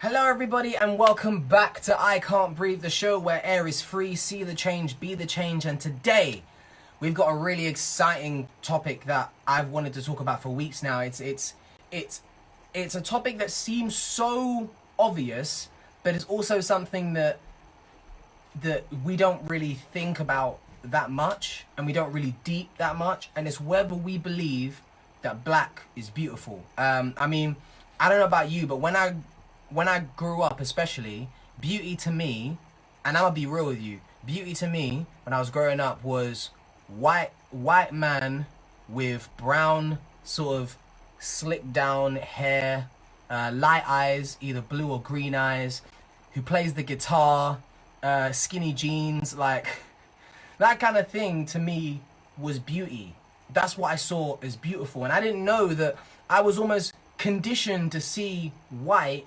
Hello everybody and welcome back to I Can't Breathe, the show where air is free, see the change, be the change. And today we've got a really exciting topic that I've wanted to talk about for weeks now. It's a topic that seems so obvious, but it's also something that we don't really think about that much and we don't really deep that much, and it's whether we believe that black is beautiful. I mean, I don't know about you, but when I grew up, especially, beauty to me, and I'm gonna be real with you, beauty to me when I was growing up was white man with brown sort of slicked down hair, light eyes, either blue or green eyes, who plays the guitar, skinny jeans, like that kind of thing to me was beauty. That's what I saw as beautiful, and I didn't know that I was almost conditioned to see white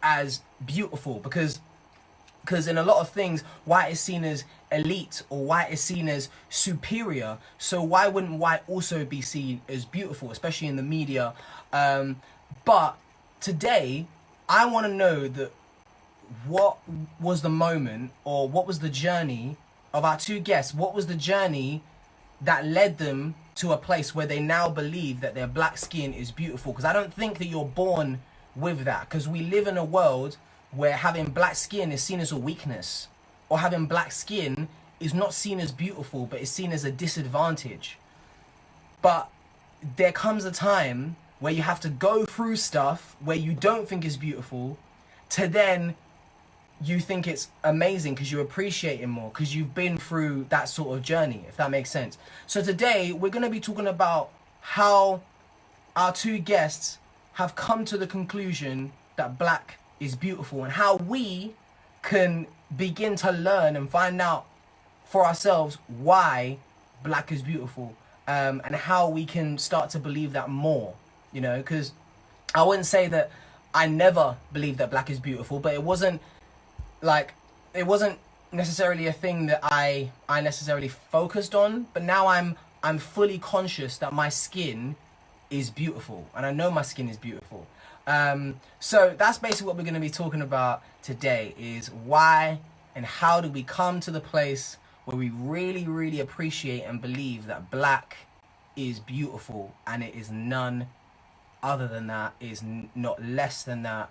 as beautiful because in a lot of things white is seen as elite or white is seen as superior. So why wouldn't white also be seen as beautiful, especially in the media? But today I want to know that what was the moment, or what was the journey of our two guests? What was the journey that led them to a place where they now believe that their black skin is beautiful? Because I don't think that you're born with that, because we live in a world where having black skin is seen as a weakness, or having black skin is not seen as beautiful but is seen as a disadvantage. But there comes a time where you have to go through stuff where you don't think is beautiful to then you think it's amazing because you appreciate it more because you've been through that sort of journey, if that makes sense. So today we're going to be talking about how our two guests have come to the conclusion that black is beautiful, and how we can begin to learn and find out for ourselves why black is beautiful, and how we can start to believe that more, you know, because I wouldn't say that I never believed that black is beautiful, but it wasn't necessarily a thing that I necessarily focused on. But now I'm fully conscious that my skin is beautiful, and I know my skin is beautiful. So that's basically what we're going to be talking about today, is why and how do we come to the place where we really, really appreciate and believe that black is beautiful, and it is none other than that, is not less than that.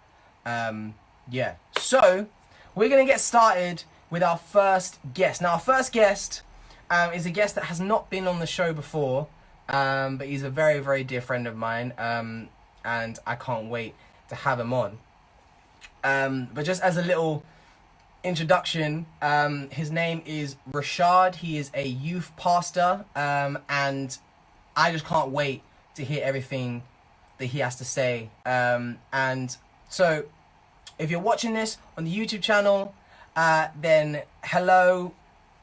Yeah, so we're going to get started with our first guest. Now, our first guest is a guest that has not been on the show before, but he's a very, very dear friend of mine, and I can't wait to have him on. But just as a little introduction, his name is Rashad. He is a youth pastor, and I just can't wait to hear everything that he has to say. And so if you're watching this on the YouTube channel, then hello.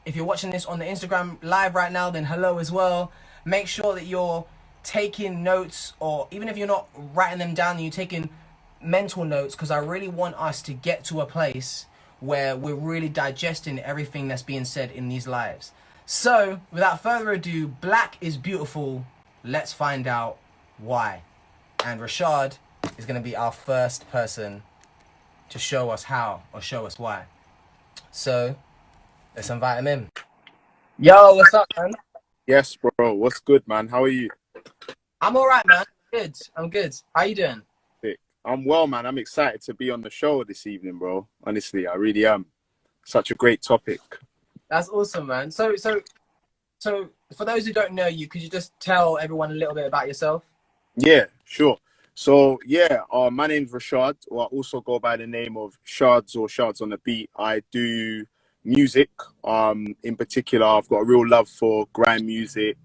If you're watching this on the Instagram live right now, then hello as well. Make sure that you're taking notes, or even if you're not writing them down, you're taking mental notes, because I really want us to get to a place where we're really digesting everything that's being said in these lives. So without further ado, black is beautiful. Let's find out why. And Rashad is going to be our first person to show us how, or show us why. So let's invite him in. Yo, what's up, man? Yes, bro. What's good, man? How are you? I'm all right, man. Good. I'm good. How you doing? Sick. I'm well, man. I'm excited to be on the show this evening, bro. Honestly, I really am. Such a great topic. That's awesome, man. So for those who don't know you, could you just tell everyone a little bit about yourself? Yeah, sure. So, yeah, my name's Rashad, or I also go by the name of Shards, or Shards on the Beat. I do music. In particular, I've got a real love for grime music.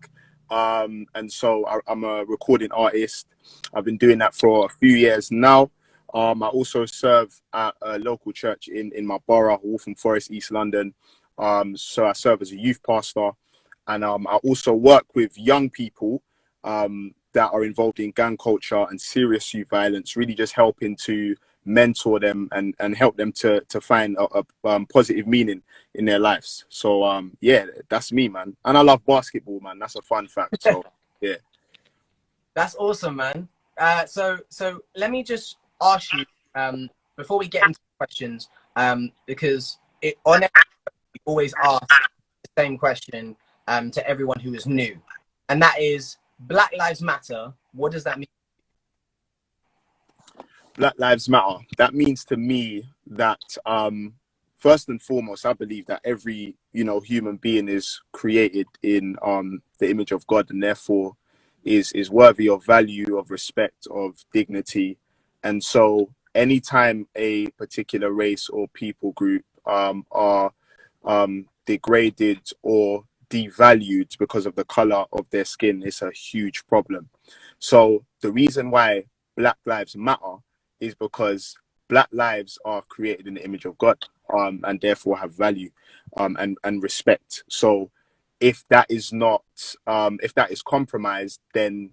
And so I'm a recording artist. I've been doing that for a few years now. I also serve at a local church in my borough, Waltham Forest, East London. So I serve as a youth pastor, and I also work with young people that are involved in gang culture and serious youth violence, really just helping to mentor them and help them to find a positive meaning in their lives. So yeah, that's me, man. And I love basketball, man. That's a fun fact. So yeah, that's awesome, man. So let me just ask you, before we get into questions, because on it, we always ask the same question to everyone who is new, and that is Black Lives Matter. What does that mean? Black Lives Matter. That means to me that first and foremost, I believe that every human being is created in the image of God, and therefore is worthy of value, of respect, of dignity. And so anytime a particular race or people group are degraded or devalued because of the color of their skin, it's a huge problem. So the reason why Black Lives Matter is because Black lives are created in the image of God, and therefore have value, and respect. So if that is not, if that is compromised, then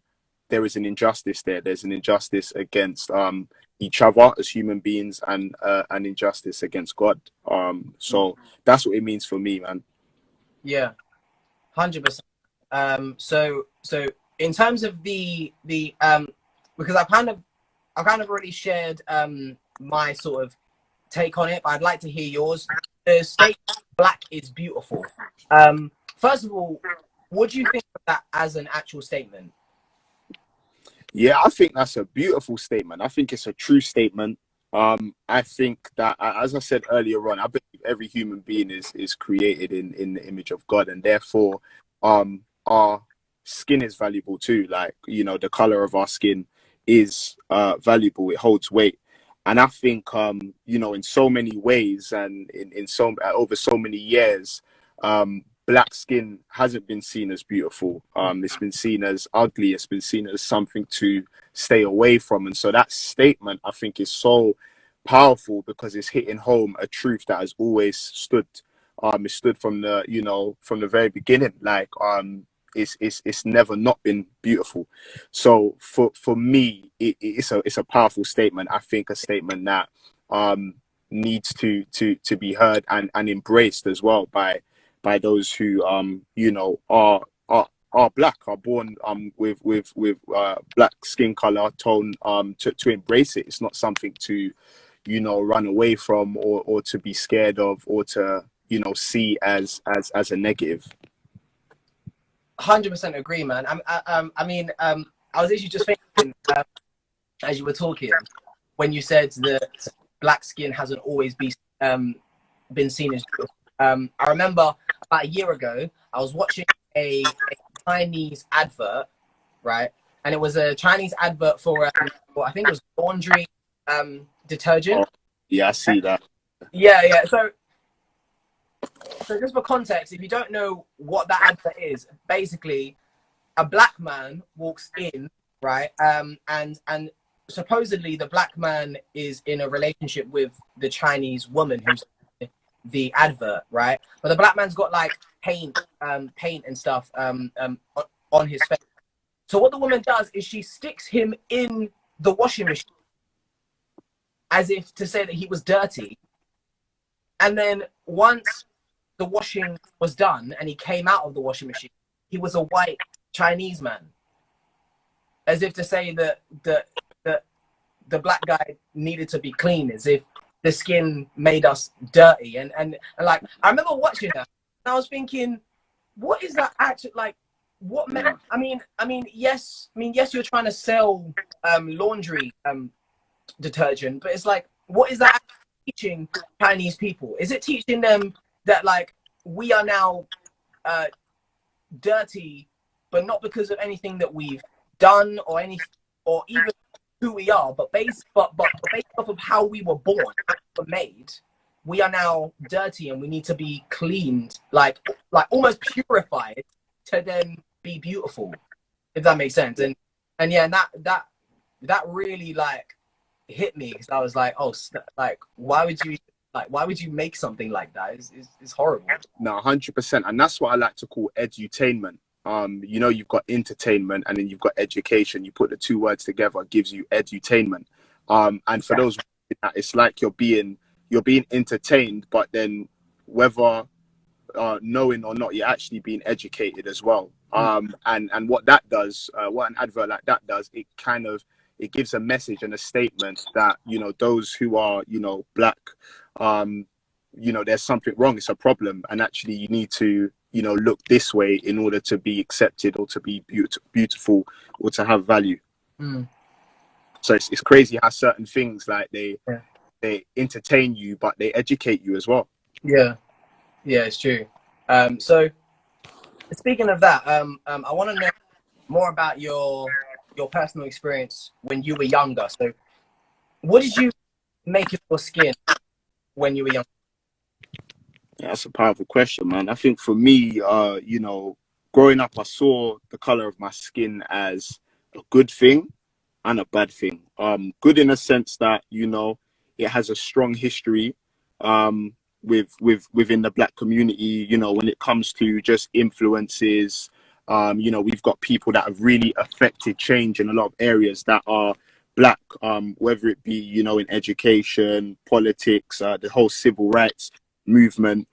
there is an injustice there. There's an injustice against each other as human beings, and an injustice against God. So that's what it means for me, man. Yeah, 100%. So in terms of the because I've kind of already shared my sort of take on it, but I'd like to hear yours. The statement "Black is beautiful." First of all, what do you think of that as an actual statement? Yeah, I think that's a beautiful statement. I think it's a true statement. I think that, as I said earlier on, I believe every human being is created in the image of God, and therefore, our skin is valuable too. Like, the color of our skin is valuable. It holds weight, and I think, in so many ways, and in so over so many years, black skin hasn't been seen as beautiful. It's been seen as ugly. It's been seen as something to stay away from. And so that statement, I think, is so powerful because it's hitting home a truth that has always stood. It stood from the very beginning. Like, it's never not been beautiful. So for me, it's a powerful statement. I think a statement that needs to be heard and embraced as well by those who are black, are born with black skin color tone, to embrace it. It's not something to run away from, or to be scared of, or to see as a negative. 100% agree, man. I mean, I was actually just thinking as you were talking, when you said that black skin hasn't always been seen as beautiful. I remember about a year ago, I was watching a Chinese advert, right? And it was a Chinese advert for I think it was laundry detergent. Oh, yeah, I see that. Yeah. So just for context, if you don't know what that advert is, basically a black man walks in, right? And supposedly the black man is in a relationship with the Chinese woman who's the advert, right? But the black man's got like paint and stuff on his face. So what the woman does is she sticks him in the washing machine as if to say that he was dirty. And then once the washing was done and he came out of the washing machine, he was a white Chinese man, as if to say that the black guy needed to be clean, as if the skin made us dirty. And like, I remember watching that and I was thinking, what is that actually like? What meant? I mean, yes, you're trying to sell laundry detergent, but it's like, what is that teaching Chinese people? Is it teaching them that like we are now dirty, but not because of anything that we've done or even who we are, but based off of how we were born, how we were made, we are now dirty and we need to be cleaned, like almost purified to then be beautiful, if that makes sense. And yeah, and that really like hit me, because I was like, oh, like why would you make something like that? It's horrible. No, 100%. And that's what I like to call edutainment. You've got entertainment and then you've got education. You put the two words together, it gives you edutainment. And for those, it's like you're being entertained, but then whether knowing or not, you're actually being educated as well. And what that does, what an advert like that does, it kind of it gives a message and a statement that, you know, those who are, you know, black, you know, there's something wrong, it's a problem, and actually you need to, you know, look this way in order to be accepted or to be beautiful or to have value. So it's crazy how certain things, like, they entertain you, but they educate you as well. Yeah, it's true. So speaking of that, I want to know more about your personal experience when you were younger. So what did you make of your skin when you were young? Yeah, that's a powerful question, man. I think for me, you know, growing up, I saw the color of my skin as a good thing and a bad thing. Good in a sense that, you know, it has a strong history within the black community. You know, when it comes to just influences, you know, we've got people that have really affected change in a lot of areas that are black, whether it be, you know, in education, politics, the whole civil rights movement,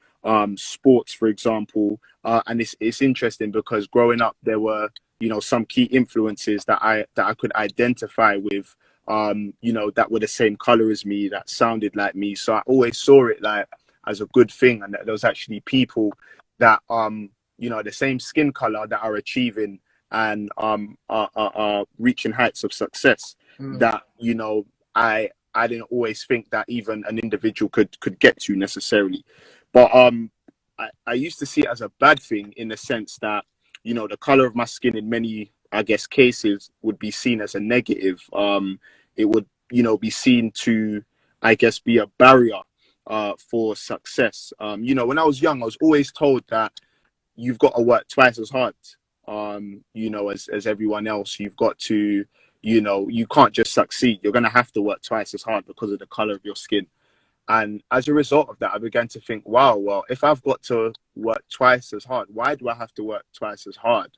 sports, for example. And it's interesting because growing up, there were, you know, some key influences that I could identify with, you know, that were the same color as me, that sounded like me. So I always saw it like as a good thing, and that there was actually people that, you know, the same skin color that are achieving and are reaching heights of success that, you know, I didn't always think that even an individual could get to necessarily. But I used to see it as a bad thing in the sense that, you know, the color of my skin in many, I guess, cases would be seen as a negative. It would, you know, be seen to, I guess, be a barrier for success. You know, when I was young, I was always told that you've got to work twice as hard, you know, as everyone else. You've got to, you know, you can't just succeed. You're going to have to work twice as hard because of the color of your skin. And as a result of that, I began to think, wow, well, if I've got to work twice as hard, why do I have to work twice as hard?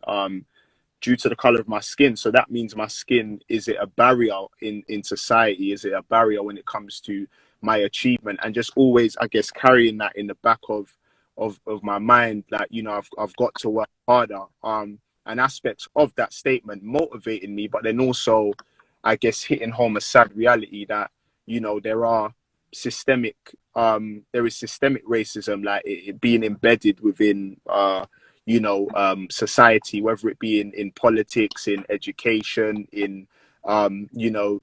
Due to the color of my skin. So that means my skin, is it a barrier in society? Is it a barrier when it comes to my achievement? And just always, I guess, carrying that in the back of my mind, like, you know, I've got to work harder. And aspects of that statement motivated me, but then also, I guess, hitting home a sad reality that, you know, there is systemic racism, like it being embedded within, you know, society, whether it be in politics, in education, in, you know,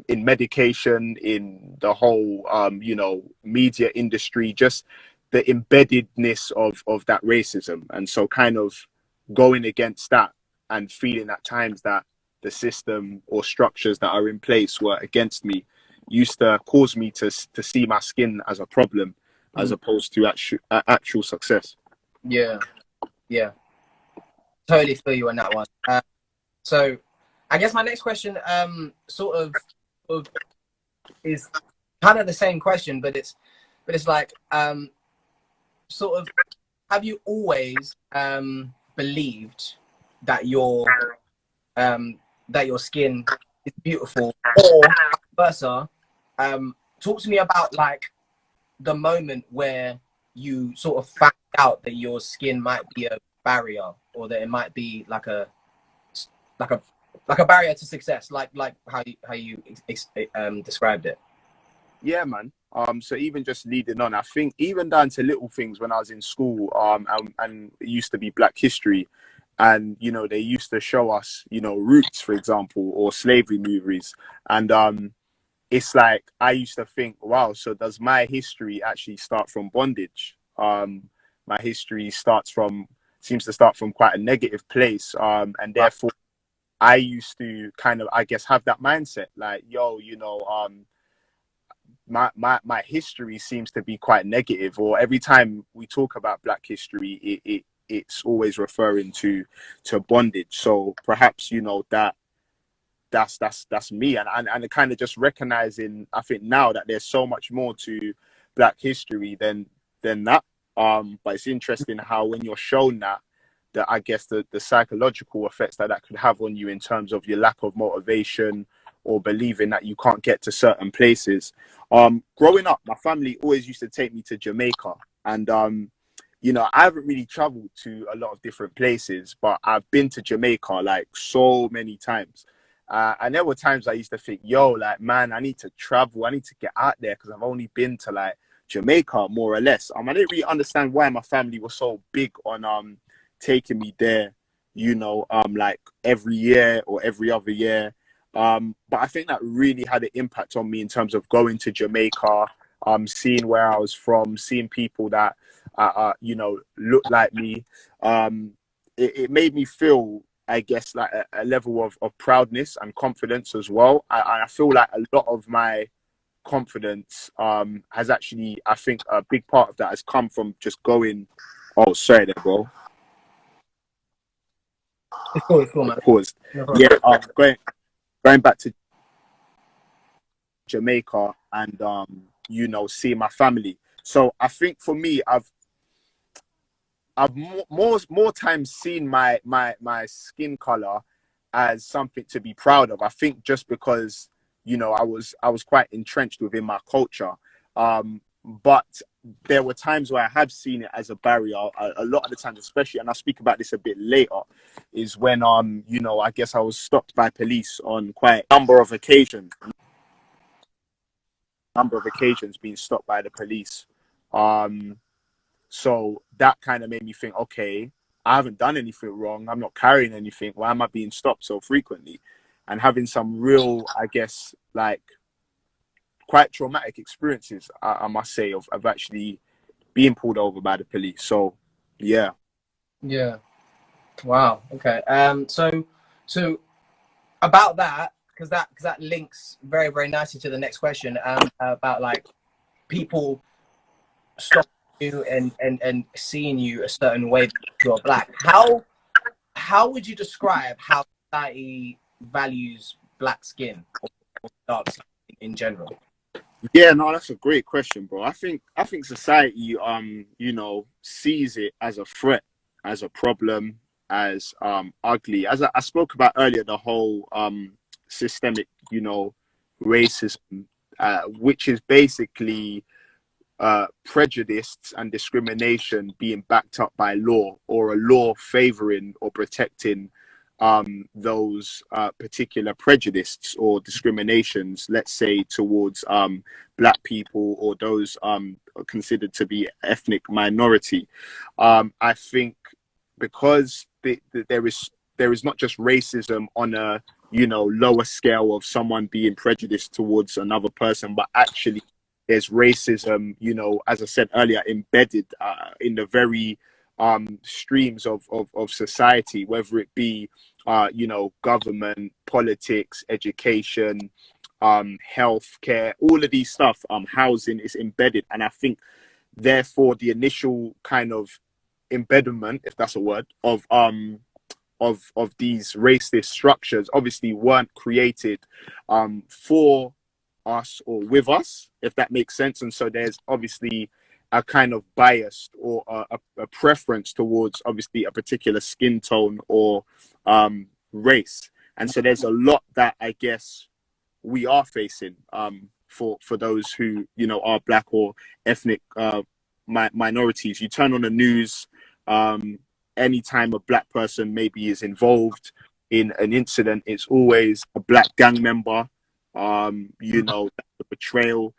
in medication, in the whole, you know, media industry, just the embeddedness of that racism. And so kind of going against that and feeling at times that the system or structures that are in place were against me used to cause me to see my skin as a problem as opposed to actual success. Yeah, totally feel you on that one. So I guess my next question sort of is kind of the same question, but it's like sort of, have you always believed that your skin is beautiful, or versa? Talk to me about like the moment where you sort of found out that your skin might be a barrier, or that it might be like a barrier to success, like how you described it. Yeah, man. So even just leading on, I think even down to little things when I was in school, and it used to be Black History, and, you know, they used to show us, you know, Roots, for example, or slavery movies, and it's like I used to think, wow, so does my history actually start from bondage? My history seems to start from quite a negative place, and therefore I used to kind of, I guess, have that mindset, like, yo, you know, my history seems to be quite negative, or every time we talk about Black history, it's always referring to bondage. So perhaps, you know, that's me, and kind of just recognizing, I think now, that there's so much more to Black history than that. But it's interesting how when you're shown that I guess the psychological effects that could have on you in terms of your lack of motivation or believing that you can't get to certain places. Growing up, my family always used to take me to Jamaica, and you know, I haven't really traveled to a lot of different places, but I've been to Jamaica like so many times. And there were times I used to think, yo, like, man, I need to travel. I need to get out there because I've only been to like Jamaica, more or less. I didn't really understand why my family was so big on taking me there, like every year or every other year. But I think that really had an impact on me in terms of going to Jamaica, seeing where I was from, seeing people that, looked like me. It made me feel, I guess, like a level of proudness and confidence as well. I feel like a lot of my confidence has actually, I think a big part of that has come from just going. Oh, sorry there, bro. It's cool, man. Paused. No problem. Yeah, going back to Jamaica and seeing my family. So I think for me, I've more times seen my skin color as something to be proud of. I think just because I was quite entrenched within my culture, but there were times where I have seen it as a barrier. A lot of the times, especially, and I'll speak about this a bit later, is when I guess I was stopped by police on quite a number of occasions. Being stopped by the police. So that kind of made me think, okay, I haven't done anything wrong. I'm not carrying anything. Why am I being stopped so frequently? And having some real, I guess, like quite traumatic experiences, I must say, of actually being pulled over by the police. So, yeah. Yeah. Wow. Okay. So about that, because that links very, very nicely to the next question, about like people stopping you and seeing you a certain way because you're black. How would you describe how society values black skin or dark skin in general? Yeah, no, that's a great question, bro. I think society sees it as a threat, as a problem, as ugly. As I spoke about earlier, the whole systemic, racism, which is basically prejudice and discrimination being backed up by law, or a law favoring or protecting those particular prejudices or discriminations, let's say towards black people or those considered to be ethnic minority. I think because there is not just racism on a lower scale of someone being prejudiced towards another person, but actually there's racism, as I said earlier, embedded in the very streams of society, whether it be, government, politics, education, healthcare, all of these stuff, housing is embedded. And I think, therefore, the initial kind of embedment, if that's a word, of these racist structures obviously weren't created for us or with us, if that makes sense. And so there's obviously a kind of bias or a preference towards obviously a particular skin tone or race. And so there's a lot that I guess we are facing for those who are black or ethnic minorities. You turn on the news, anytime a black person maybe is involved in an incident, it's always a black gang member. The betrayal.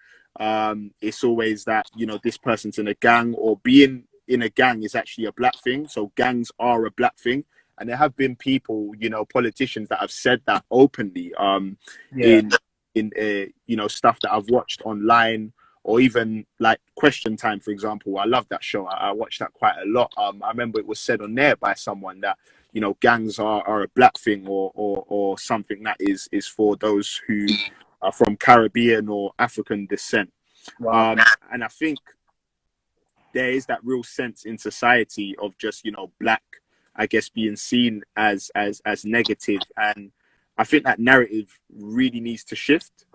It's always that, this person's in a gang, or being in a gang is actually a black thing. So gangs are a black thing. And there have been people, politicians that have said that openly in stuff that I've watched online, or even like Question Time, for example. I love that show. I watched that quite a lot. I remember it was said on there by someone that, gangs are a black thing, or something that is for those who are from Caribbean or African descent. Wow. And I think there is that real sense in society of just, black, I guess, being seen as negative. And I think that narrative really needs to shift.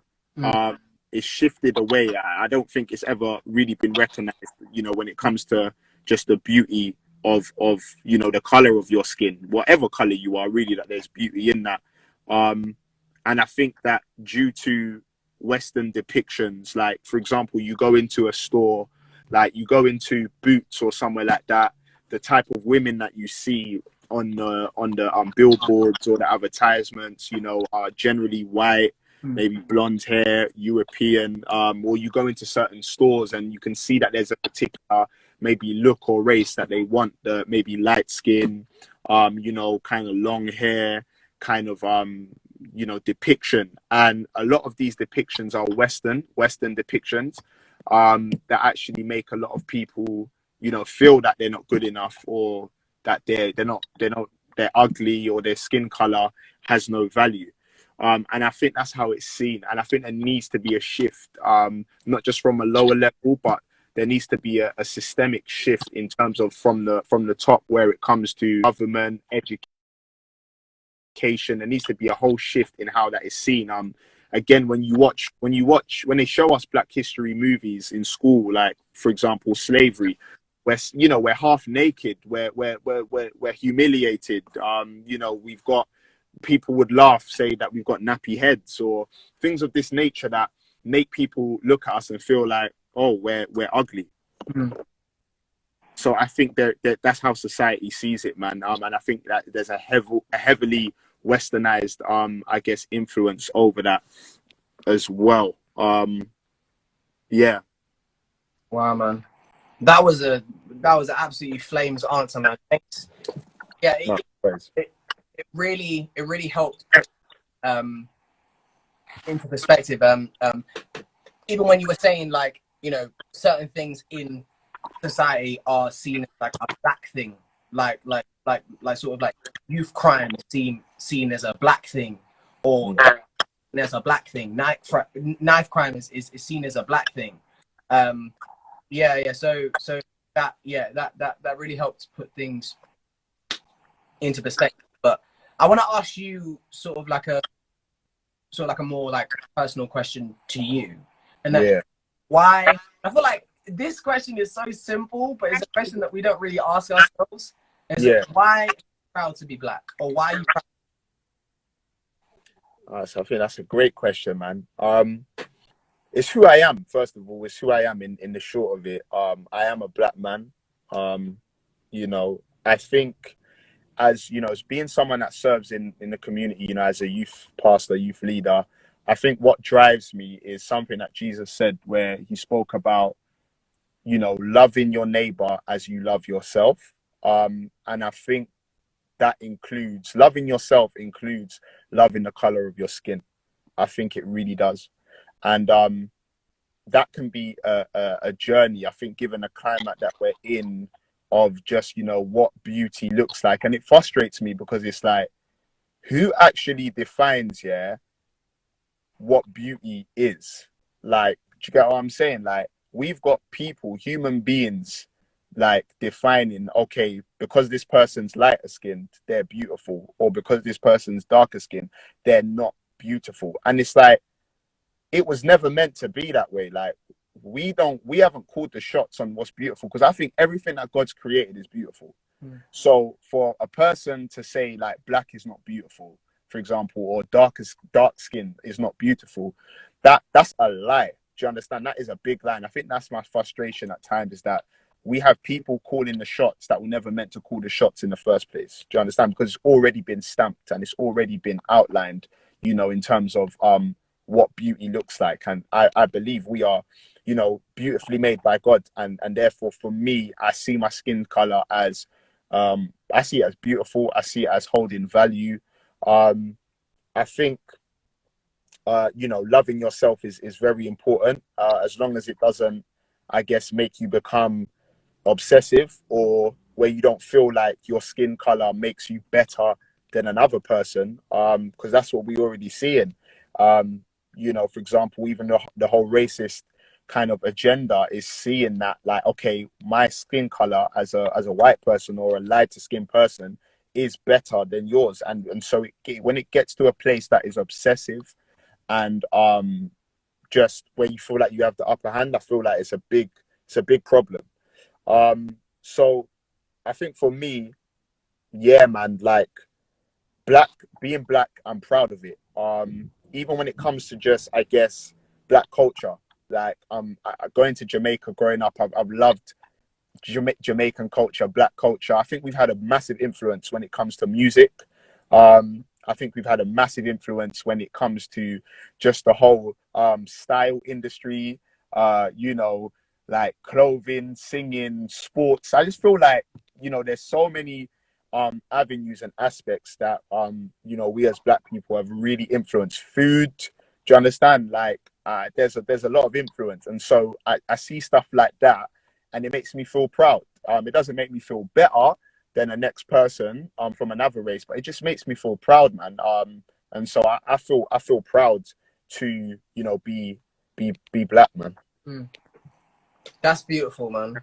It's shifted away. I don't think it's ever really been recognized, when it comes to just the beauty of the color of your skin, whatever color you are, really, that there's beauty in that. And I think that due to Western depictions, like, for example, you go into a store, like you go into Boots or somewhere like that, the type of women that you see on the billboards or the advertisements, you know, are generally white, maybe blonde hair, European, or you go into certain stores and you can see that there's a particular maybe look or race that they want, the maybe light skin, you know, kind of long hair, kind of you know, depiction. And a lot of these depictions are Western depictions that actually make a lot of people, you know, feel that they're not good enough, or that they're ugly, or their skin color has no value. And I think that's how it's seen. And I think there needs to be a shift, not just from a lower level, but there needs to be a systemic shift in terms of from the top, where it comes to government, education. There needs to be a whole shift in how that is seen. Again, when they show us Black history movies in school, like for example slavery, where, you know, we're half naked, we're humiliated. You know, we've got, people would laugh, say that we've got nappy heads, or things of this nature that make people look at us and feel like, oh, we're ugly. So I think that's how society sees it, man. And I think that there's a heavily westernized, I guess, influence over that as well. Yeah. Wow, man. That was an absolutely flames answer, man. Thanks. Yeah, it really helped put, into perspective. Even when you were saying, like, you know, certain things in society are seen as like a Black thing, like sort of like youth crime seen as a Black thing, or there's a Black thing. Knife crime is seen as a Black thing. So that really helped put things into perspective. But I want to ask you sort of like a more like personal question to you, and that why, I feel like this question is so simple, but it's a question that we don't really ask ourselves. Why are you proud to be Black, or why are you proud? So I think that's a great question, man. It's who I am, first of all. It's who I am in the short of it. I am a Black man. You know, I think, as you know, as being someone that serves in the community, you know, as a youth pastor, youth leader, I think what drives me is something that Jesus said, where he spoke about, you know, loving your neighbor as you love yourself. And I think that includes loving yourself, includes loving the color of your skin. I think it really does. And that can be a journey, I think, given the climate that we're in, of just, you know, what beauty looks like. And it frustrates me because it's like, who actually defines, what beauty is? Like, do you get what I'm saying? Like, we've got people, human beings, like defining, okay, because this person's lighter skinned, they're beautiful, or because this person's darker skinned, they're not beautiful. And it's like, it was never meant to be that way. Like, we haven't called the shots on what's beautiful, because I think everything that God's created is beautiful. So for a person to say like Black is not beautiful, for example, or dark skin is not beautiful, that's a lie. Do you understand? That is a big lie. And I think that's my frustration at times, is that we have people calling the shots that were never meant to call the shots in the first place. Do you understand? Because it's already been stamped and it's already been outlined, you know, in terms of what beauty looks like. And I believe we are, you know, beautifully made by God, and therefore for me, I see my skin color as I see it as beautiful. I see it as holding value. I think you know, loving yourself is very important, as long as it doesn't, I guess, make you become obsessive, or where you don't feel like your skin color makes you better than another person, because that's what we already seeing. You know, for example, even the whole racist kind of agenda is seeing that, like, okay, my skin color as a white person or a lighter skinned person is better than yours, and so when it gets to a place that is obsessive and just where you feel like you have the upper hand, I feel like it's a big problem. So I think for me, yeah, man, like being Black, I'm proud of it. Even when it comes to just, I guess, Black culture, like going to Jamaica growing up, I've loved Jamaican culture, black culture. I think we've had a massive influence when it comes to music. I think we've had a massive influence when it comes to just the whole style industry, you know, like clothing, singing, sports. I just feel like, you know, there's so many avenues and aspects that you know, we as black people have really influenced. Food, do you understand? Like there's a lot of influence, and so I see stuff like that, and it makes me feel proud. It doesn't make me feel better than the next person from another race, but it just makes me feel proud, man. And so I feel proud to, you know, be black, man. Mm. That's beautiful, man.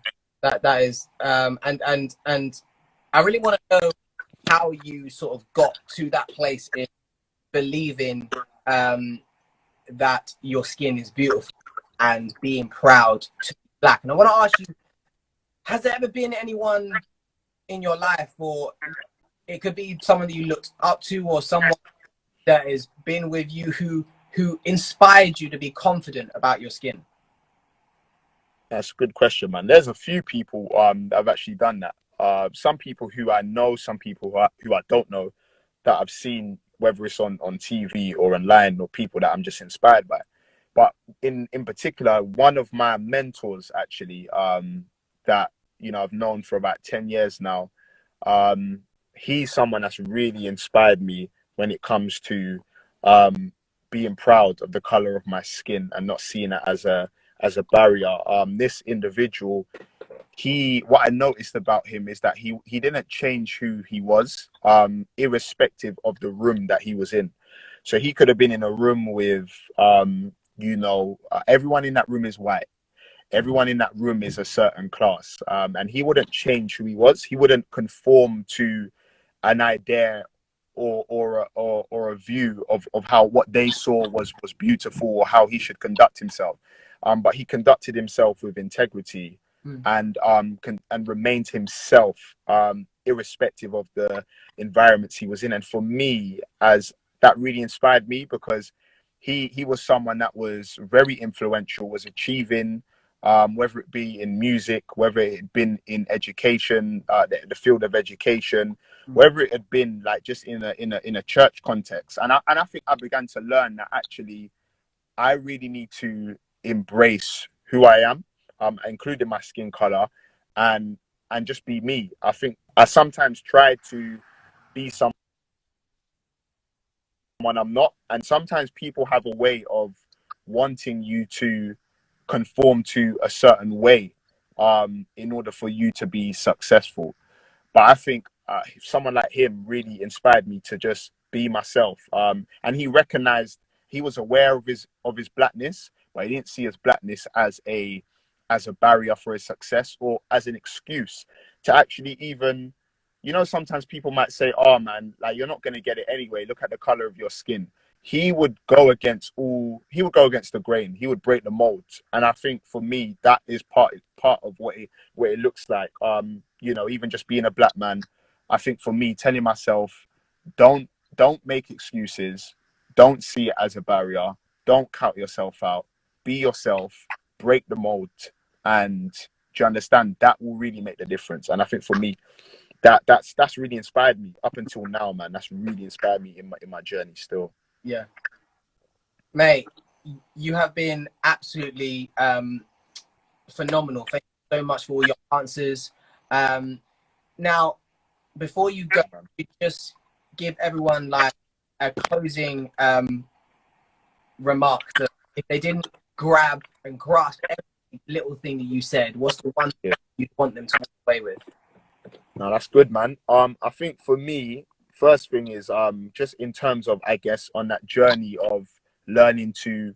That is, and I really want to know how you sort of got to that place in believing that your skin is beautiful and being proud to be black. And I want to ask you, has there ever been anyone in your life, or it could be someone that you looked up to, or someone that has been with you who inspired you to be confident about your skin? That's a good question, man. There's a few people that have actually done that. Some people who I know, some people who I don't know, that I've seen, whether it's on TV or online, or people that I'm just inspired by. But in particular, one of my mentors actually, that, you know, I've known for about 10 years now. He's someone that's really inspired me when it comes to being proud of the color of my skin and not seeing it as a barrier. This individual, what I noticed about him is that he didn't change who he was, irrespective of the room that he was in. So he could have been in a room with, you know, everyone in that room is white. Everyone in that room is a certain class, and he wouldn't change who he was. He wouldn't conform to an idea or a view of how what they saw was beautiful, or how he should conduct himself. But he conducted himself with integrity, Mm. and remained himself, irrespective of the environments he was in. And for me, as that really inspired me, because he was someone that was very influential, was achieving, whether it be in music, whether it had been in education, the field of education, whether it had been like just in a church context. And I think I began to learn that actually I really need to embrace who I am, including my skin color, and just be me. I think I sometimes try to be someone I'm not, and sometimes people have a way of wanting you to conform to a certain way, in order for you to be successful. But I think someone like him really inspired me to just be myself. And he recognized, he was aware of his blackness, but he didn't see his blackness as a barrier for his success, or as an excuse to actually even, you know, sometimes people might say, oh man, like you're not going to get it anyway, look at the color of your skin. He would go against the grain. He would break the mold. And I think for me, that is part of what it looks like. You know, even just being a black man, I think for me, telling myself, don't don't make excuses, don't see it as a barrier, don't count yourself out, be yourself, break the mold, and do you understand, that will really make the difference. And I think for me, that's really inspired me up until now, man. That's really inspired me in my journey still. Yeah, mate, you have been absolutely phenomenal. Thank you so much for all your answers. Now, before you go, you just give everyone like a closing remark that if they didn't grab and grasp every little thing that you said, what's the one thing you want them to walk away with? No, that's good, man. I think for me, first thing is just in terms of, I guess, on that journey of learning to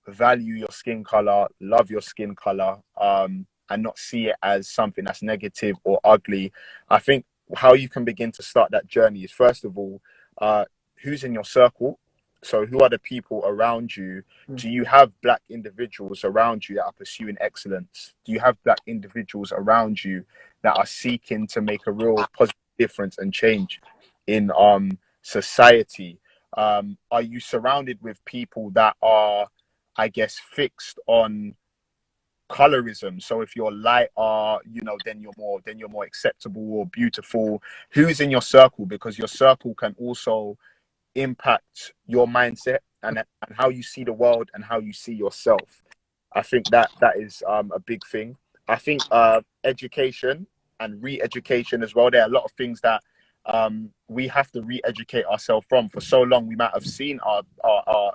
value your skin color, love your skin color, and not see it as something that's negative or ugly. I think how you can begin to start that journey is, first of all, who's in your circle. So who are the people around you? Do you have black individuals around you that are pursuing excellence? Do you have black individuals around you that are seeking to make a real positive difference and change in society? Are you surrounded with people that are, I guess, fixed on colorism. So if you're lighter, you know, then you're more acceptable or beautiful. Who's in your circle? Because your circle can also impact your mindset and how you see the world and how you see yourself. I think that is a big thing. I think education and re-education as well. There are a lot of things that we have to re-educate ourselves from. For so long, we might have seen our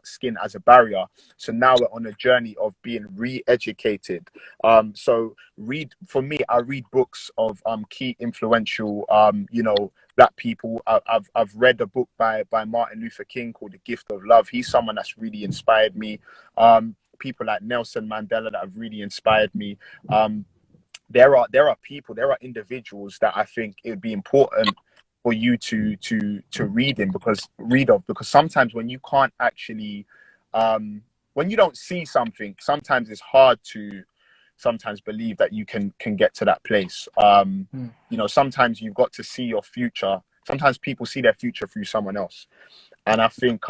skin as a barrier. So now we're on a journey of being re-educated. So for me, I read books of key influential, you know, Black people. I've read a book by Martin Luther King called The Gift of Love. He's someone that's really inspired me. People like Nelson Mandela that have really inspired me. There are people, there are individuals that I think it would be important for you to read of, because sometimes when you can't actually when you don't see something, sometimes it's hard to sometimes believe that you can get to that place. You know, sometimes you've got to see your future. Sometimes people see their future through someone else, and I think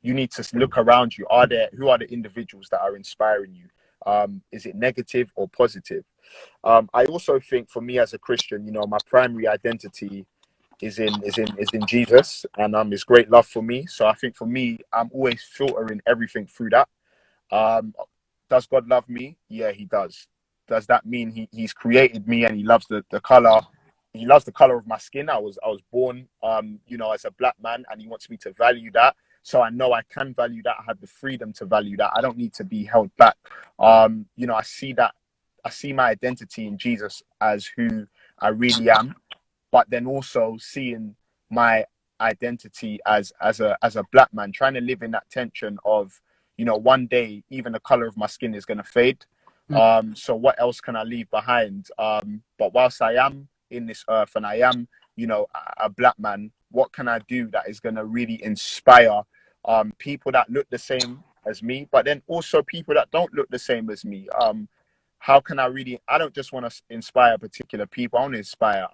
you need to look around you. Who are the individuals that are inspiring you? Is it negative or positive? I also think for me as a Christian, you know, my primary identity is in Jesus and his great love for me. So I think for me, I'm always filtering everything through that. Does God love me? Yeah, he does. Does that mean he's created me and he loves the color? He loves the color of my skin. I was born, you know, as a Black man, and he wants me to value that. So I know I can value that. I have the freedom to value that. I don't need to be held back. You know, I see my identity in Jesus as who I really am, but then also seeing my identity as a Black man, trying to live in that tension of, you know, one day even the color of my skin is going to fade. So what else can I leave behind? But whilst I am in this earth and I am, you know, a Black man, what can I do that is going to really inspire people that look the same as me, but then also people that don't look the same as me? How can I don't just want to inspire particular people. I want to inspire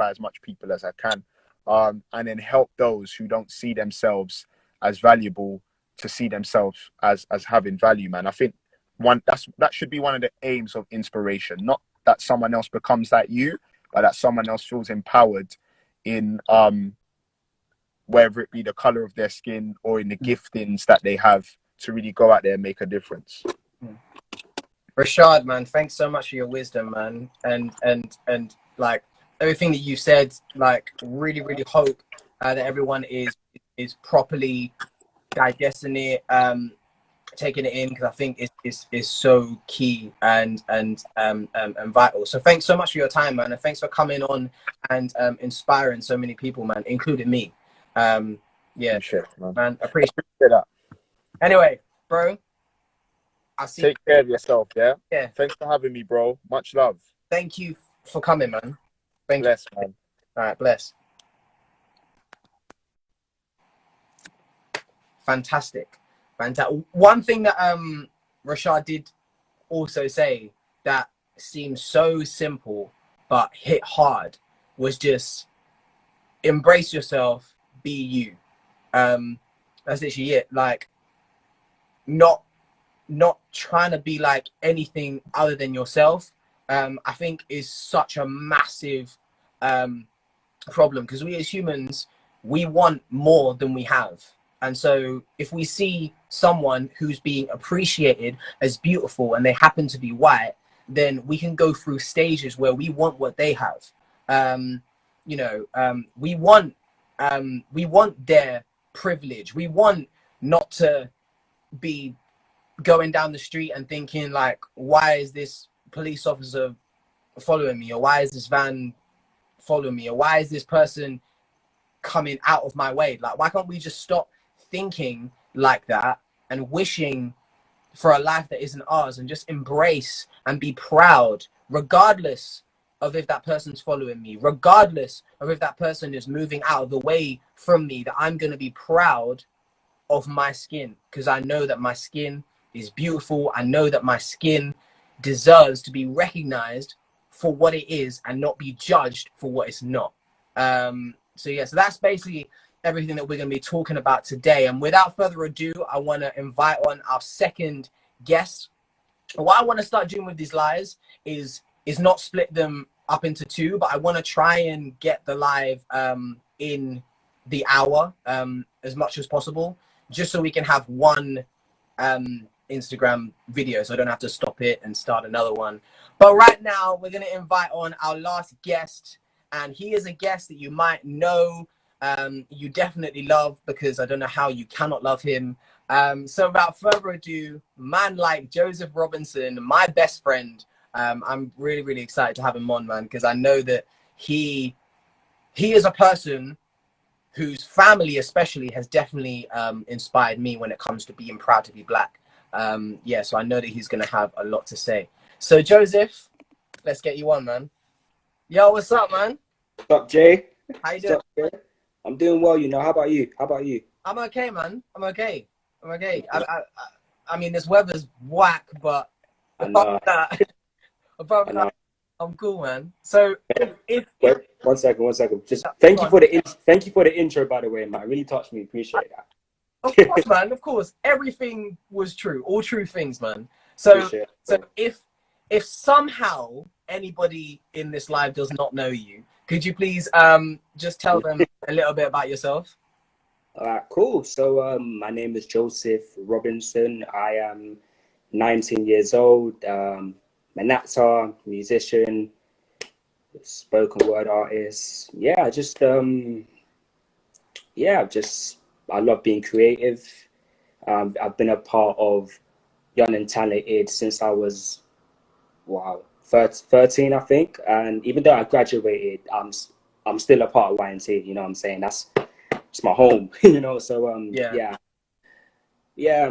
as much people as I can, and then help those who don't see themselves as valuable to see themselves as having value, man. I think that should be one of the aims of inspiration, not that someone else becomes like you, but that someone else feels empowered in whether it be the color of their skin or in the giftings that they have to really go out there and make a difference. Rashad, man, thanks so much for your wisdom, man, and like everything that you said. Like, really hope that everyone is properly digesting it, taking it in, because I think is so key and vital. So thanks so much for your time, man, and thanks for coming on and inspiring so many people, man, including me. Yeah, Appreciate it, man. man, appreciate that. Anyway, bro, I'll see Take care of yourself, yeah? Yeah. Thanks for having me, bro. Much love. Thank you for coming, man. Bless, man. All right, bless. Fantastic. One thing that Rashad did also say that seems so simple but hit hard was just embrace yourself, be you. That's literally it. Like, not trying to be like anything other than yourself. I think is such a massive problem, because we as humans, we want more than we have. And so if we see someone who's being appreciated as beautiful and they happen to be white, then we can go through stages where we want what they have. You know, we want their privilege. We want not to be going down the street and thinking like, why is this police officer following me, or why is this van following me, or why is this person coming out of my way? Like, why can't we just stop thinking like that and wishing for a life that isn't ours, and just embrace and be proud, regardless of if that person's following me, regardless of if that person is moving out of the way from me, that I'm going to be proud of my skin, because I know that my skin is beautiful. I know that my skin deserves to be recognized for what it is and not be judged for what it's not. So yeah, so that's basically everything that we're going to be talking about today. And without further ado, I want to invite on our second guest. what I want to start doing with these lives is not split them up into two, but I want to try and get the live in the hour as much as possible, just so we can have one Instagram video, so I don't have to stop it and start another one. But right now we're going to invite on our last guest, and he is a guest that you might know, you definitely love, because I don't know how you cannot love him. So without further ado, man like Joseph Robinson, my best friend, I'm really excited to have him on, man, because I know that he is a person whose family especially has definitely inspired me when it comes to being proud to be black. Yeah, so I know that he's going to have a lot to say. So Joseph, let's get you on, man. Yo, what's up, man? What's up, Jay? How you doing? What's up, Jay? I'm doing well, you know. How about you? How about you? I'm okay, man. I'm okay. I mean, this weather's whack, but apart from that, I'm cool, man. So if Wait, one second. Just thank you for the intro, by the way, man. It really touched me. Appreciate that. Of course, man. Of course, everything was true. All true things, man. So if somehow anybody in this live does not know you, could you please just tell them a little bit about yourself? All right, cool. So my name is Joseph Robinson. I am 19 years old. I'm an actor, musician, spoken word artist. Yeah, I love being creative. I've been a part of Young and Talented since I was 13, I think. And even though I graduated, I'm still a part of YNT. You know what I'm saying? It's my home. You know. So I'm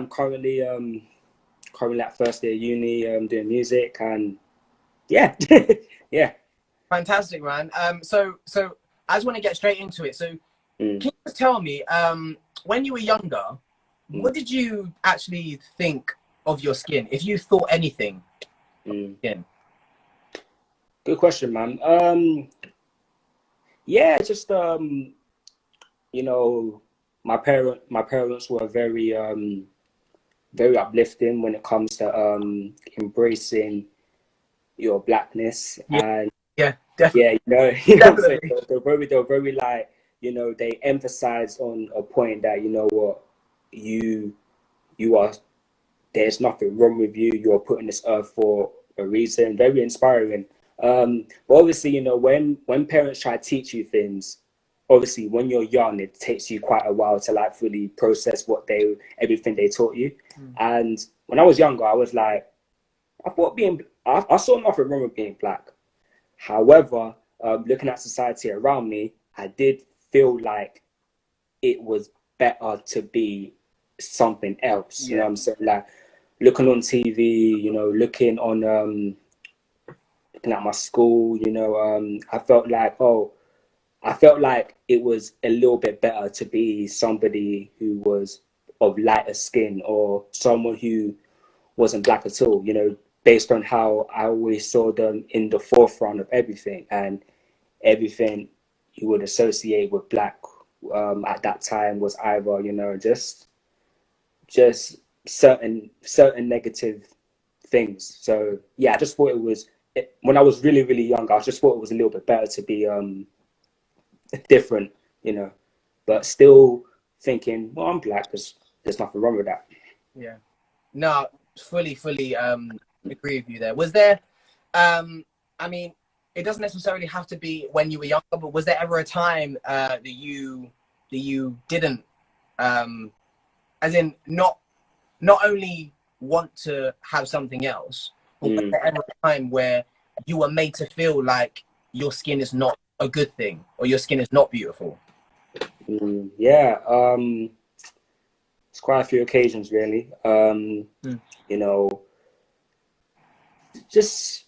currently at first year uni, doing music, and yeah. Fantastic, man. So I just want to get straight into it. So can you just tell me, when you were younger, what did you actually think of your skin? If you thought anything of skin? Good question, man. Yeah, just you know, my parents were very uplifting when it comes to embracing your blackness. And Definitely. you know what I'm saying? They're very like, you know, they emphasize on a point that, you know what, you are, there's nothing wrong with you. You are put on this earth for a reason. Very inspiring. But obviously, you know, when parents try to teach you things, obviously when you're young, it takes you quite a while to like fully process everything they taught you. And when I was younger, I was like, I saw nothing wrong with being black. However, looking at society around me, I did feel like it was better to be something else. You know what I'm saying? Like looking on TV, you know, looking at my school, you know, I felt like it was a little bit better to be somebody who was of lighter skin or someone who wasn't black at all, you know, based on how I always saw them in the forefront of everything, and everything you would associate with black at that time was either, you know, just certain negative things. So yeah, I just thought when I was really young, I just thought it was a little bit better to be different, you know, but still thinking, well, I'm black, there's nothing wrong with that. Yeah, no, fully agree with you there. Was there I mean, it doesn't necessarily have to be when you were younger, but was there ever a time that you didn't as in not only want to have something else, but was there ever a time where you were made to feel like your skin is not a good thing or your skin is not beautiful? It's quite a few occasions, really. You know, just,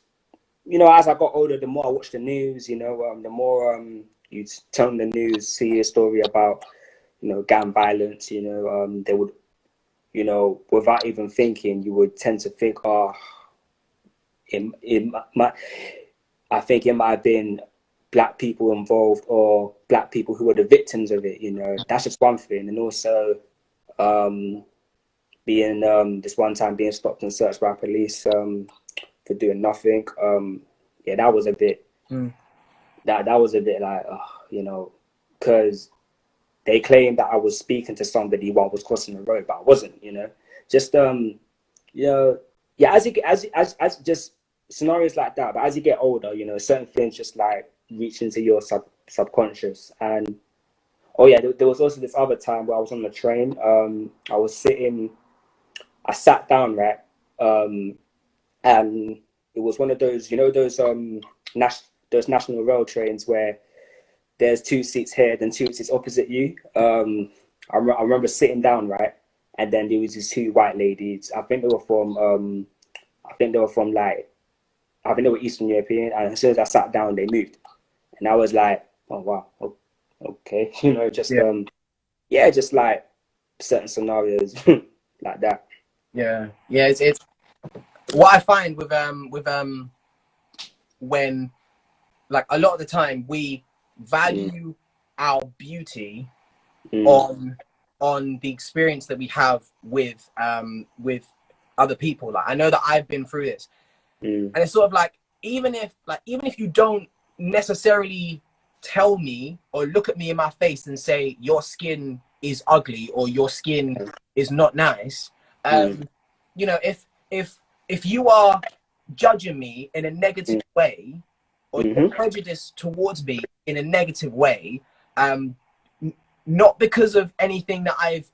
you know, as I got older, the more I watched the news, you know, the more you turn on the news, see a story about, you know, gang violence, you know, they would, you know, without even thinking, you would tend to think, I think it might have been black people involved or black people who were the victims of it, you know. That's just one thing. And also, being this one time being stopped and searched by police for doing nothing. Yeah, that was a bit that was a bit like you know, because they claimed that I was speaking to somebody while I was crossing the road, but I wasn't. You know, just you know, yeah. As just scenarios like that. But as you get older, you know, certain things just like reach into your subconscious. And oh yeah, there was also this other time where I was on the train. I was sitting. I sat down, right, and it was one of those, you know, those national rail trains where there's two seats here, then two seats opposite you. I remember sitting down, right, and then there was these two white ladies. I think they were from, I think they were from like, I think they were Eastern European. And as soon as I sat down, they moved, and I was like, oh wow, okay, you know, just Yeah. yeah, just like certain scenarios like that. Yeah, yeah. It's what I find with when, like, a lot of the time we value our beauty on the experience that we have with other people. Like, I know that I've been through this, and it's sort of like, even if you don't necessarily tell me or look at me in my face and say your skin is ugly or your skin is not nice, you know, if you are judging me in a negative way, or you're prejudiced towards me in a negative way, not because of anything that I've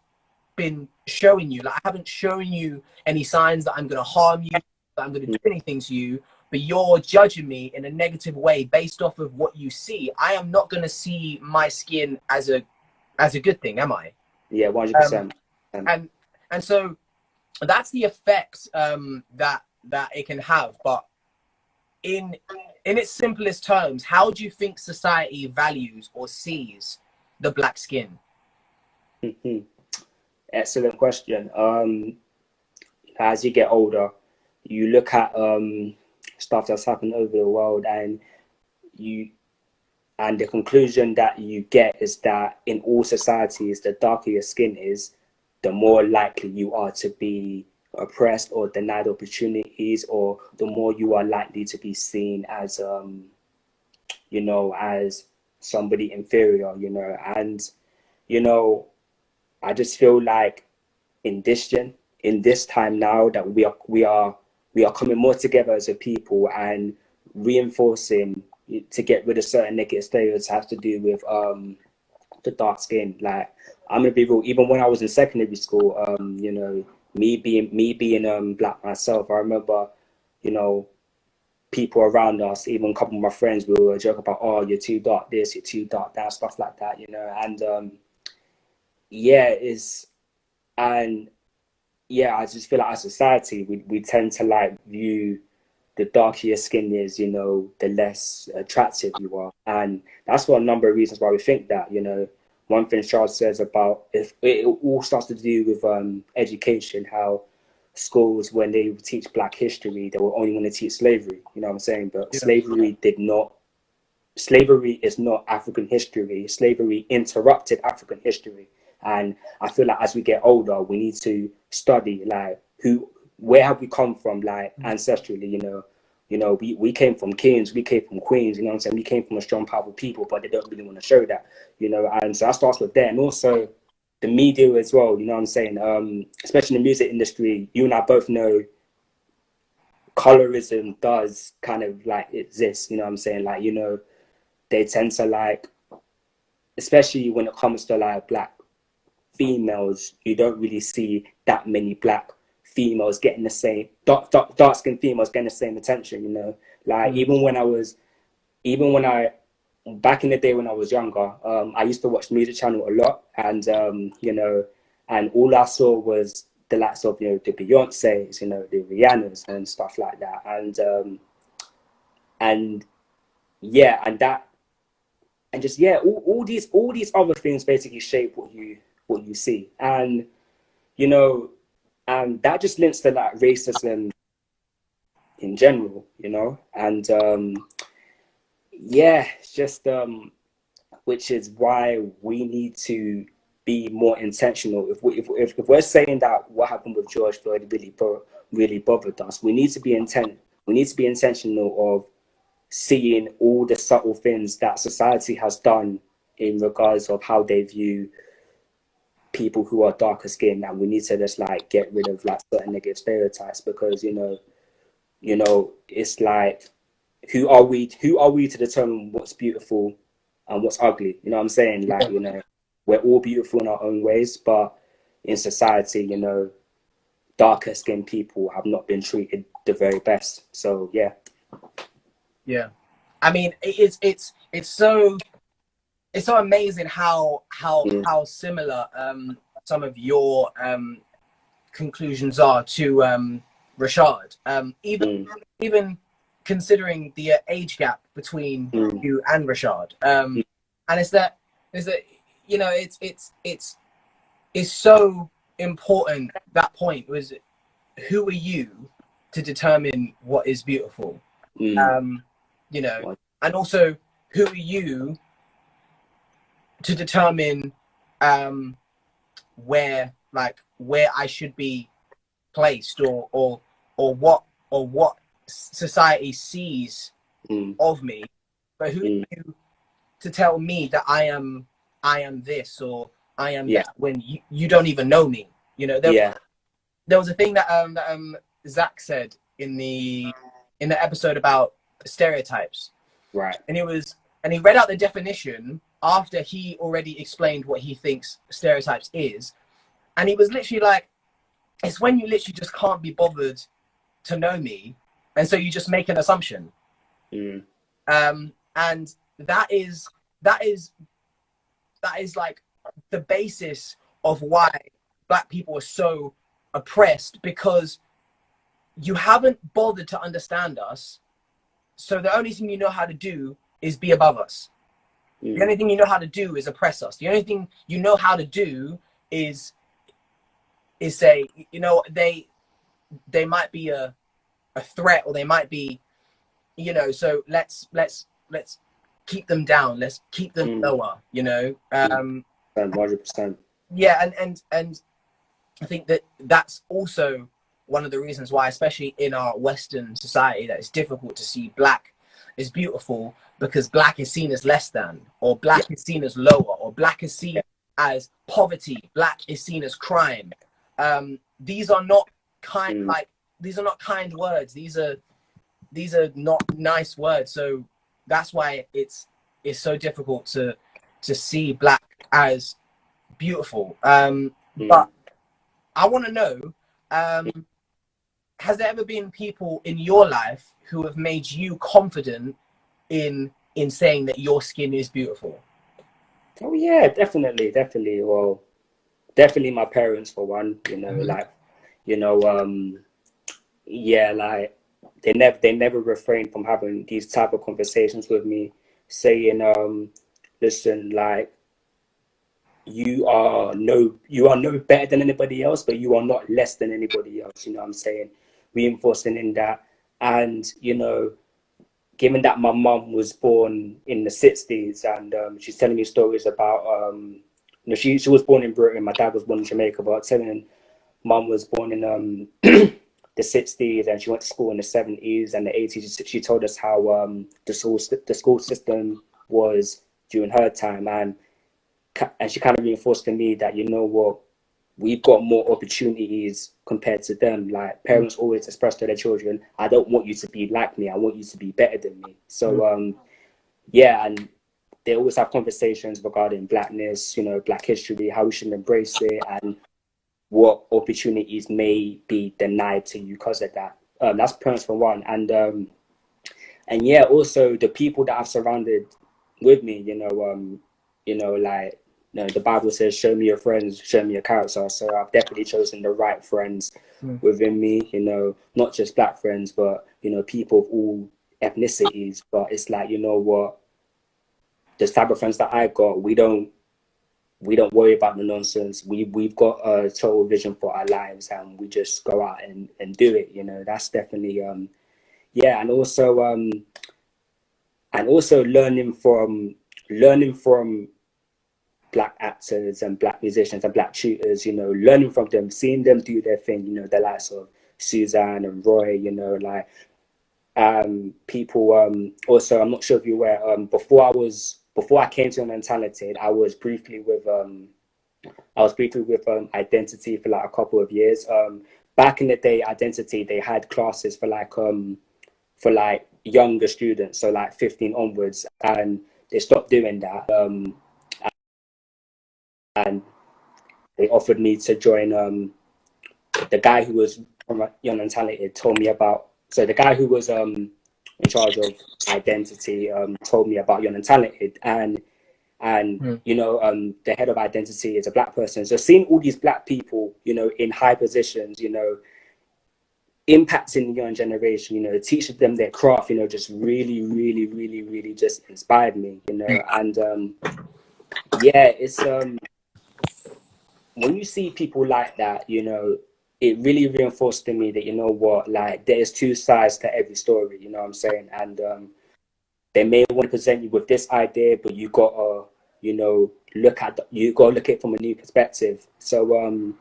been showing you. Like, I haven't shown you any signs that I'm going to harm you, that I'm going to do anything to you, but you're judging me in a negative way based off of what you see. I am not going to see my skin as a good thing, am I? Yeah, 100%. And so that's the effect that it can have. But in its simplest terms, how do you think society values or sees the black skin? Excellent question. As you get older, you look at stuff that's happened over the world, and the conclusion that you get is that in all societies, the darker your skin is, the more likely you are to be oppressed or denied opportunities, or the more you are likely to be seen as you know, as somebody inferior, you know. And you know, I just feel like in this time now, that we are coming more together as a people and reinforcing to get rid of certain negative stereotypes to do with the dark skin. Like, I'm gonna be real, even when I was in secondary school, you know, me being black myself, I remember, you know, people around us, even a couple of my friends, we were joke about, oh, you're too dark this, you're too dark that, stuff like that, you know. And yeah, it's and yeah, I just feel like as a society, we tend to like view the darker your skin is, you know, the less attractive you are. And that's for a number of reasons why we think that, you know. One thing Charles says about, if it all starts to do with education, how schools, when they teach black history, they will only want to teach slavery, you know what I'm saying? But slavery is not African history. Slavery interrupted African history. And I feel like as we get older, we need to study like where have we come from, like ancestrally, you know. You know, we came from kings, we came from queens, you know what I'm saying? We came from a strong, powerful people, but they don't really want to show that, you know. And so that starts with that. And also the media as well, you know what I'm saying? Especially in the music industry, you and I both know colorism does kind of like exist, you know what I'm saying? Like, you know, they tend to like, especially when it comes to like black females, you don't really see that many black females getting the same dark skinned females getting the same attention, you know. Like even when I back in the day when I was younger, I used to watch the Music Channel a lot, and you know, and all I saw was the likes of, you know, the Beyonces, you know, the Rihannas and stuff like that, and yeah, and that, and just yeah, all these other things basically shape what you see. And you know, and that just links to like racism in general, you know. And yeah, it's just which is why we need to be more intentional. If we're saying that what happened with George Floyd really bothered us, we need to be intentional of seeing all the subtle things that society has done in regards of how they view people who are darker skinned, and we need to just like get rid of like certain negative stereotypes, because it's like, who are we to determine what's beautiful and what's ugly? You know what I'm saying? Like, we're all beautiful in our own ways, but in society, darker skinned people have not been treated the very best. So yeah. I mean, it's so amazing how similar some of your conclusions are to Rashad. Even considering the age gap between you and Rashad, and it's that it's so important. That point was, who are you to determine what is beautiful? And also, who are you to determine where I should be placed, or what society sees of me? But who are you to tell me that I am this or I am that, when you don't even know me? There was a thing that Zach said in the episode about stereotypes, right? And he read out the definition after he already explained what he thinks stereotypes is, and he was literally like, it's when you literally just can't be bothered to know me, and so you just make an assumption. And that is like the basis of why Black people are so oppressed, because you haven't bothered to understand us, so the only thing you know how to do is be above us. The only thing you know how to do is oppress us. The only thing you know how to do is say, they might be a threat, or they might be, so let's keep them down. Let's keep them lower, 100%. Yeah, and I think that's also one of the reasons why, especially in our Western society, that it's difficult to see Black is beautiful, because Black is seen as less than, or Black is seen as lower, or Black is seen as poverty. Black is seen as crime. These are not kind words. These are not nice words. So that's why it's so difficult to see Black as beautiful. But I want to know, has there ever been people in your life who have made you confident in saying that your skin is beautiful? Oh yeah, definitely. Well, definitely my parents, for one. Like they never refrain from having these type of conversations with me, saying, listen, like, you are no better than anybody else, but you are not less than anybody else. You know what I'm saying? Reinforcing in that. And given that my mum was born in the 60s, and she's telling me stories about she was born in Britain, my dad was born in Jamaica, but telling mum was born in the 60s, and she went to school in the 70s and the 80s. She told us how the school system was during her time, and she kind of reinforced to me that, we've got more opportunities compared to them. Like, parents always express to their children, I don't want you to be like me, I want you to be better than me. So and they always have conversations regarding Blackness, Black history, how we should embrace it, and what opportunities may be denied to you because of that. That's parents for one. And also the people that I've surrounded with me, the Bible says, show me your friends, show me your character. So I've definitely chosen the right friends within me, not just Black friends, but, people of all ethnicities. But it's like, the type of friends that I got, we don't worry about the nonsense. We've got a total vision for our lives, and we just go out and do it. That's definitely, and also learning from black actors and black musicians and black tutors, you know, learning from them, seeing them do their thing, you know, the likes of Suzanne and Roy, you know, like people also, I'm not sure if you're aware, before I came to Untalented, I was briefly with Identity for like a couple of years. Back in the day, Identity, they had classes for like younger students, so like 15 onwards, and they stopped doing that. And they offered me to join. The guy who was from Young and Talented told me about. So the guy who was in charge of Identity told me about Young and Talented, and you know, the head of Identity is a black person. So seeing all these black people, you know, in high positions, you know, impacting the young generation, you know, teaching them their craft, you know, just really, really, really, really just inspired me, you know. And yeah, it's when you see people like that, you know, it really reinforced to me that, you know what, like there's two sides to every story, you know what I'm saying? And they may want to present you with this idea, but you gotta, you know, look at it from a new perspective. So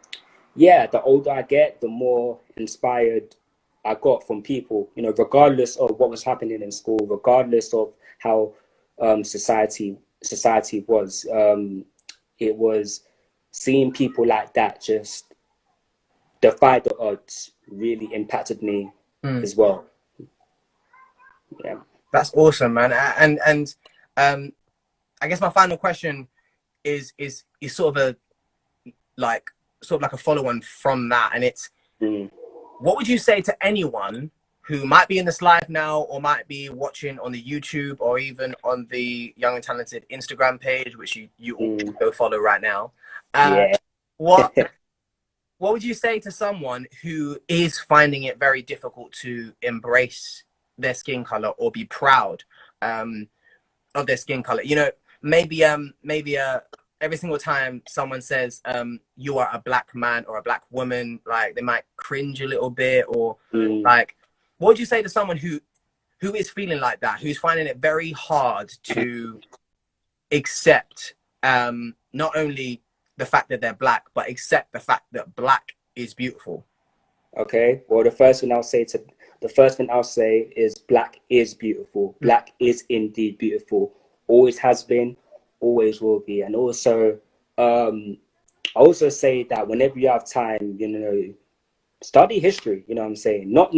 yeah, the older I get, the more inspired I got from people, you know, regardless of what was happening in school, regardless of how society was. It was seeing people like that just defy the odds really impacted me as well. Yeah, That's awesome, man. And I guess my final question is sort of like a follow-on from that, and it's what would you say to anyone who might be in this live now, or might be watching on the YouTube, or even on the Young and Talented Instagram page, which you all should go follow right now? yeah. What would you say to someone who is finding it very difficult to embrace their skin color or be proud of their skin color? You know, maybe every single time someone says you are a black man or a black woman, like they might cringe a little bit, or like, what would you say to someone who is feeling like that, who's finding it very hard to accept not only the fact that they're black, but accept the fact that black is beautiful? Okay, well, the first thing I'll say is black is beautiful. Black is indeed beautiful. Always has been, always will be. And also, I also say that whenever you have time, you know, study history. You know what I'm saying? Not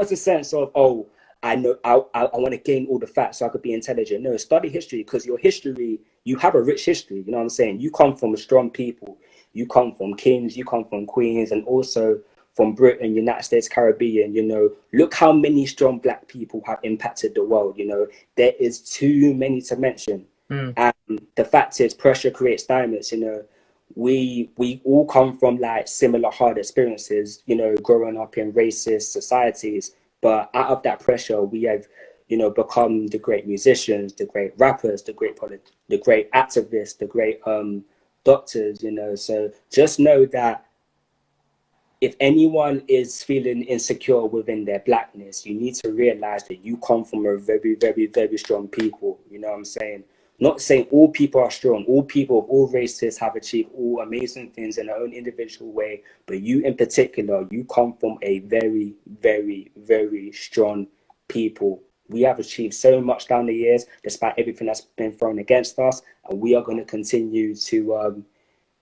as a sense of, oh, I know I want to gain all the facts so I could be intelligent. No, study history, because your history, you have a rich history. You know what I'm saying? You come from a strong people. You come from kings. You come from queens, and also from Britain, United States, Caribbean. You know, look how many strong black people have impacted the world. You know, there is too many to mention. And the fact is, pressure creates diamonds. You know, we all come from like similar hard experiences, you know, growing up in racist societies. But out of that pressure, we have, you know, become the great musicians, the great rappers, the great activists, the great doctors, you know. So just know that if anyone is feeling insecure within their blackness, you need to realize that you come from a very, very, very strong people. You know what I'm saying? Not saying all people are strong. All people of all races have achieved all amazing things in their own individual way. But you in particular, you come from a very, very, very strong people. We have achieved so much down the years, despite everything that's been thrown against us. And we are going to continue to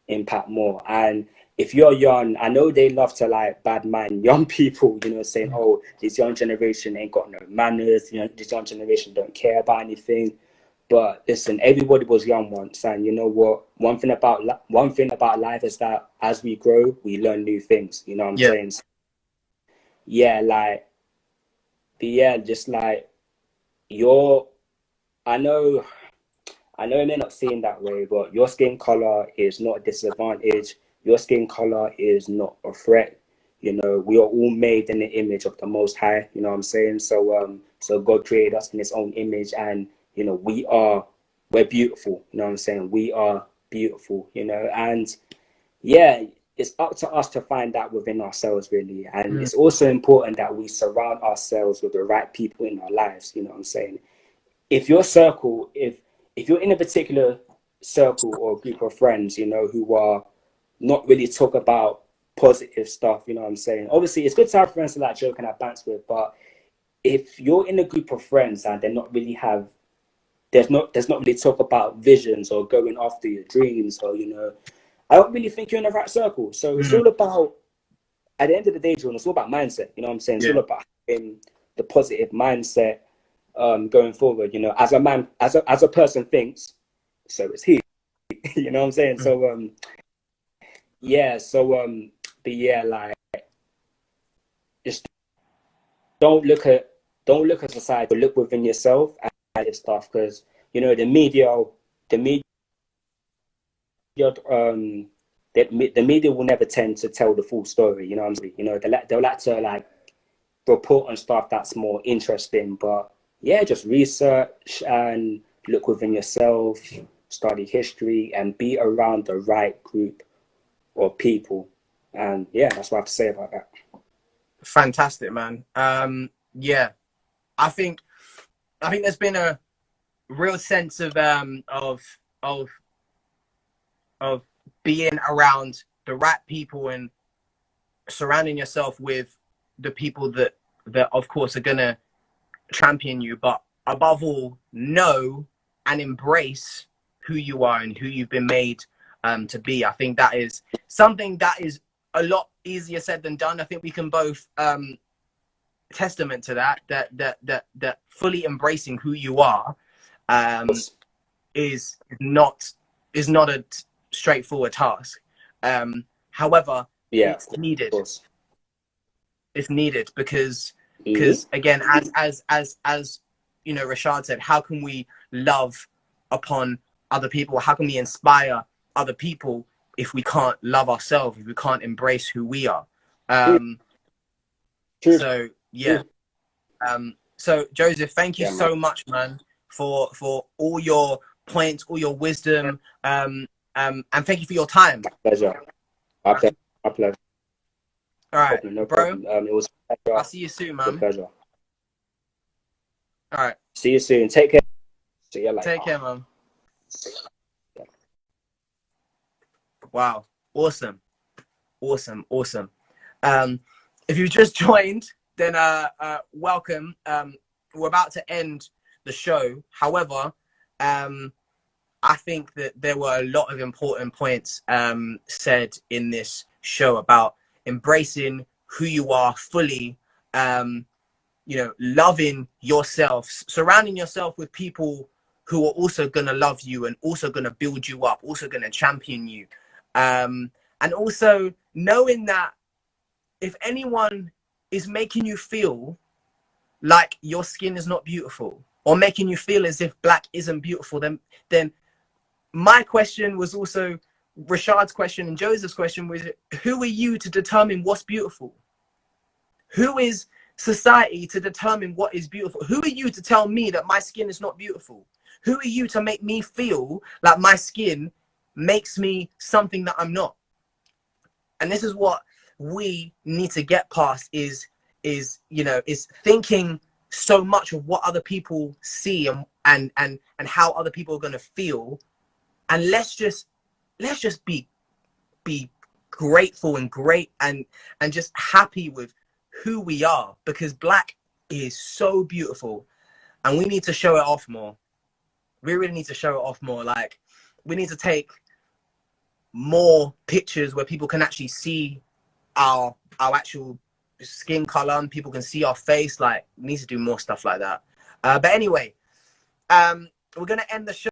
impact more. And if you're young, I know they love to like bad man young people, you know, saying, oh, this young generation ain't got no manners. You know, this young generation don't care about anything. But listen, everybody was young once, and you know what? One thing about life is that as we grow, we learn new things. You know what I'm saying? So, yeah, like, just like I know it may not seem that way, but your skin color is not a disadvantage. Your skin color is not a threat. You know, we are all made in the image of the Most High. You know what I'm saying? So, so God created us in His own image, and you know, we're beautiful. You know what I'm saying? We are beautiful. You know, and yeah, it's up to us to find that within ourselves, really. And it's also important that we surround ourselves with the right people in our lives. You know what I'm saying? If your circle, if you're in a particular circle or group of friends, you know, who are not really talk about positive stuff, you know what I'm saying? Obviously, it's good to have friends to like joke and have banter with, but if you're in a group of friends and they're not really have, there's not really talk about visions or going after your dreams, or, you know, I don't really think you're in the right circle. So it's all about, at the end of the day, Jordan, it's all about mindset, you know what I'm saying? It's all about having the positive mindset going forward, you know, as a man, as a person thinks, so it's he. You know what I'm saying? So yeah, so but yeah, like, just don't look at society, but look within yourself and stuff, because, you know, the media the media will never tend to tell the full story, you know what I'm saying? You know, they'll like to like report on stuff that's more interesting, but yeah, just research and look within yourself, study history, and be around the right group of people. And yeah, that's what I have to say about that. Fantastic, man. Yeah, I think there's been a real sense of being around the right people and surrounding yourself with the people that of course are gonna champion you, but above all, know and embrace who you are and who you've been made to be. I think that is something that is a lot easier said than done. I think we can both testament to that fully embracing who you are is not a straightforward task. However, Yeah, it's needed. It's needed because mm-hmm. again, as you know, Rashad said, how can we love upon other people? How can we inspire other people if we can't love ourselves, if we can't embrace who we are? So yeah. So Joseph, thank you so much, man, for all your points, all your wisdom, and thank you for your time. My pleasure. My pleasure. All right, no bro. Problem. It was a pleasure. I'll see you soon, man. It was a pleasure. All right. See you soon. Take care. See you later. Take care, man. Wow. Awesome. If you just joined, then welcome. We're about to end the show. However, I think that there were a lot of important points said in this show about embracing who you are fully, you know, loving yourself, surrounding yourself with people who are also going to love you and also going to build you up, also going to champion you. And also knowing that if anyone is making you feel like your skin is not beautiful or making you feel as if black isn't beautiful, then my question was also Rashad's question and Joseph's question was, who are you to determine what's beautiful? Who is society to determine what is beautiful? Who are you to tell me that my skin is not beautiful? Who are you to make me feel like my skin makes me something that I'm not? And this is what we need to get past is you know, is thinking so much of what other people see and how other people are going to feel. And let's just be grateful and great and just happy with who we are, because black is so beautiful and we need to show it off more. We really need to show it off more. Like, we need to take more pictures where people can actually see our actual skin color and people can see our face. Like, we need to do more stuff like that. But anyway, we're going to end the show.